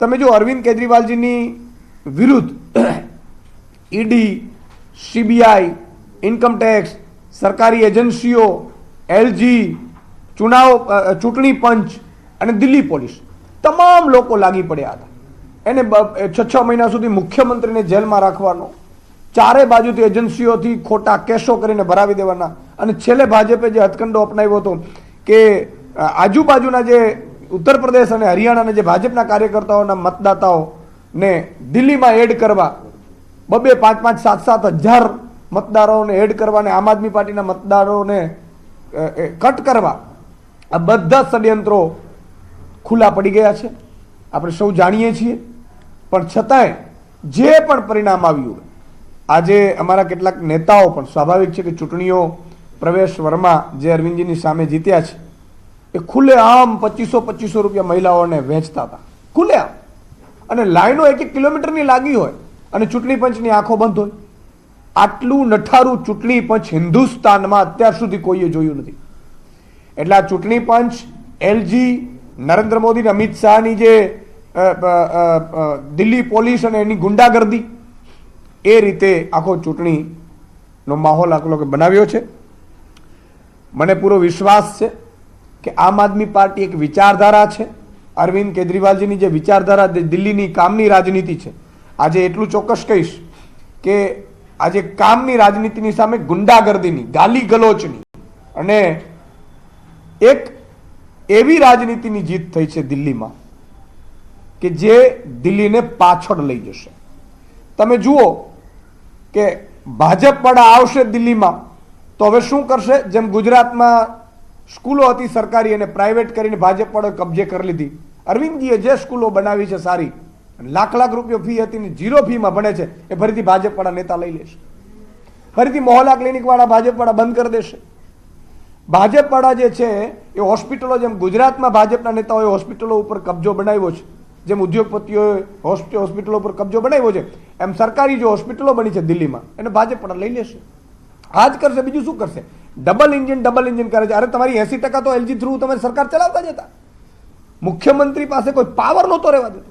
તમે જો અરવિંદ કેજરીવાલજીની વિરુદ્ધ ઈડી, સીબીઆઈ, ઇન્કમટેક્સ, સરકારી એજન્સીઓ, એલજી, ચૂંટણી પંચ અને દિલ્હી પોલીસ તમામ લોકો લાગી પડ્યા હતા. એને 6 મહિના સુધી મુખ્યમંત્રીને જેલમાં રાખવાનો, ચારે બાજુથી એજન્સીઓથી ખોટા કેસો કરીને ભરાવી દેવાના, અને છેલ્લે ભાજપે જે હથકંડો અપનાવ્યો હતો કે આજુબાજુના જે ઉત્તર પ્રદેશ અને હરિયાણાના જે ભાજપના કાર્યકર્તાઓના મતદાતાઓને દિલ્હીમાં એડ કરવા, 2-2, 5-5, 7-7 હજાર મતદારોને એડ કરવા અને આમ આદમી પાર્ટીના મતદારોને કટ કરવા, આ બધા ષડયંત્રો ખુલ્લા પડી ગયા છે. આપણે સૌ જાણીએ છીએ. પણ છતાંય જે પણ પરિણામ આવ્યું, આજે અમારા કેટલાક નેતાઓ પણ સ્વાભાવિક છે કે ચૂંટણીઓ પ્રવેશ વર્મા જે અરવિંદજીની સામે જીત્યા છે એ ખુલ્લેઆમ 2500 રૂપિયા મહિલાઓને વેચતા હતા, ખુલ્લેઆમ, અને લાઈનો 1-1 કિલોમીટરની લાગી હોય અને ચૂંટણી પંચની આંખો બંધ હોય. આટલું નઠારું ચૂંટણી પંચ હિન્દુસ્તાનમાં અત્યાર સુધી કોઈએ જોયું નથી. એટલે આ ચૂંટણી પંચ, એલજી, નરેન્દ્ર મોદી અને અમિત શાહની જે દિલ્હી પોલીસ અને એની ગુંડાગર્દી, એ રીતે આખો ચૂંટણીનો માહોલ આખો બનાવ્યો છે. મને પૂરો વિશ્વાસ છે કે આમ આદમી પાર્ટી એક વિચારધારા છે. અરવિંદ કેજરીવાલજીની જે વિચારધારા દિલ્હીની કામની રાજનીતિ છે, આજે એટલું ચોક્કસ કહીશ કે આજે કામની રાજનીતિની સામે ગુંડાગર્દીની, ગાલી ગલોચની અને એક એવી રાજનીતિની જીત થઈ છે દિલ્હીમાં કે જે દિલ્હીને પાછળ લઈ જશે. તમે જુઓ કે ભાજપ વાળા આવશે દિલ્હીમાં તો હવે શું કરશે? જેમ ગુજરાતમાં સ્કૂલો હતી સરકારી અને પ્રાઇવેટ કરીને ભાજપ વાળો કબજે કરી લીધી. અરવિંદજીએ જે સ્કૂલો બનાવી છે સારી, લાખ રૂપિયા ફી હતી ને 0 ફીમાં ભણે છે, એ ફરીથી ભાજપ વાળા નેતા લઈ લેશે. ફરીથી મોહલ્લા ક્લિનિક વાળા ભાજપ વાળા બંધ કરી દેશે. ભાજપ વાળા જે છે એ હોસ્પિટલો, જેમ ગુજરાતમાં ભાજપના નેતાઓએ હોસ્પિટલો ઉપર કબજો બનાવ્યો છે, જેમ ઉદ્યોગપતિઓએ હોસ્પિટલો ઉપર કબજો બનાવ્યો છે, એમ સરકારી જે હોસ્પિટલો બની છે દિલ્હીમાં એને ભાજપ વાળા લઈ લેશે. આ જ કરશે, બીજું શું કરશે? ડબલ ઇન્જિન કરે છે. અરે તમારી 80% તો એલજી થ્રુ તમે સરકાર ચલાવતા જ હતા. મુખ્યમંત્રી પાસે કોઈ પાવર નહોતો રહેવા દેતો.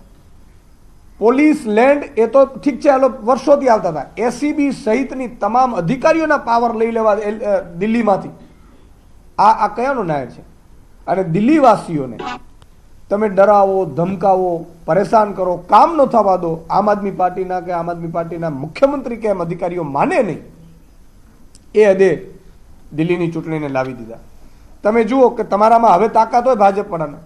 પોલીસ, લેન્ડ એ તો ઠીક છે, વર્ષોથી આવતા હતા. એસીબી સહિતની તમામ અધિકારીઓના પાવર લઈ લેવા દિલ્હીમાંથી. આ કયાનો ન્યાય છે? અને દિલ્હીવાસીઓને તમે ડરાવો, ધમકાવો, પરેશાન કરો, કામ ન થવા દો. આમ આદમી પાર્ટીના મુખ્યમંત્રી કેમ અધિકારીઓ માને નહીં, એ હદે દિલ્હીની ચૂંટણીને લાવી દીધા. તમે જુઓ કે તમારામાં હવે તાકાત હોય ભાજપ વાળાને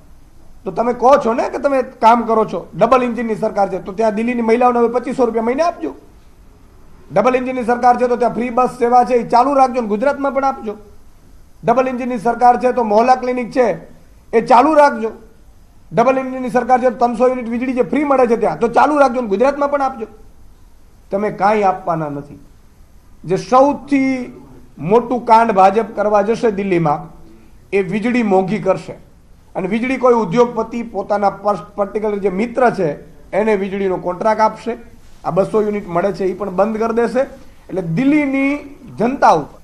તો તમે કહો છો ને કે તમે કામ કરો છો. ડબલ ઇન્જિનની સરકાર છે તો ત્યાં દિલ્હીની મહિલાઓને હવે 2500 રૂપિયા મહિને આપજો. ડબલ ઇન્જિનની સરકાર છે તો ત્યાં ફ્રી બસ સેવા છે એ ચાલુ રાખજો, ગુજરાતમાં પણ આપજો. ડબલ ઇન્જિનની સરકાર છે તો મોહલ્લા ક્લિનિક છે એ ચાલુ રાખજો. ડબલ ઇન્જિનની સરકાર છે તો 300 યુનિટ વીજળી જે ફ્રી મળે છે ત્યાં તો ચાલુ રાખજો, ગુજરાતમાં પણ આપજો. તમે કાંઈ આપવાના નથી. જે સૌથી મોટું કાંડ ભાજપ કરવા જશે દિલ્હીમાં, એ વીજળી મોંઘી કરશે. અને વીજળી કોઈ ઉદ્યોગપતિ પોતાના પર્ટિક્યુલર જે મિત્ર છે એને વીજળીનો કોન્ટ્રાક્ટ આપશે. આ 200 યુનિટ મળે છે એ પણ બંધ કરી દેશે. એટલે દિલ્હીની જનતા ઉપર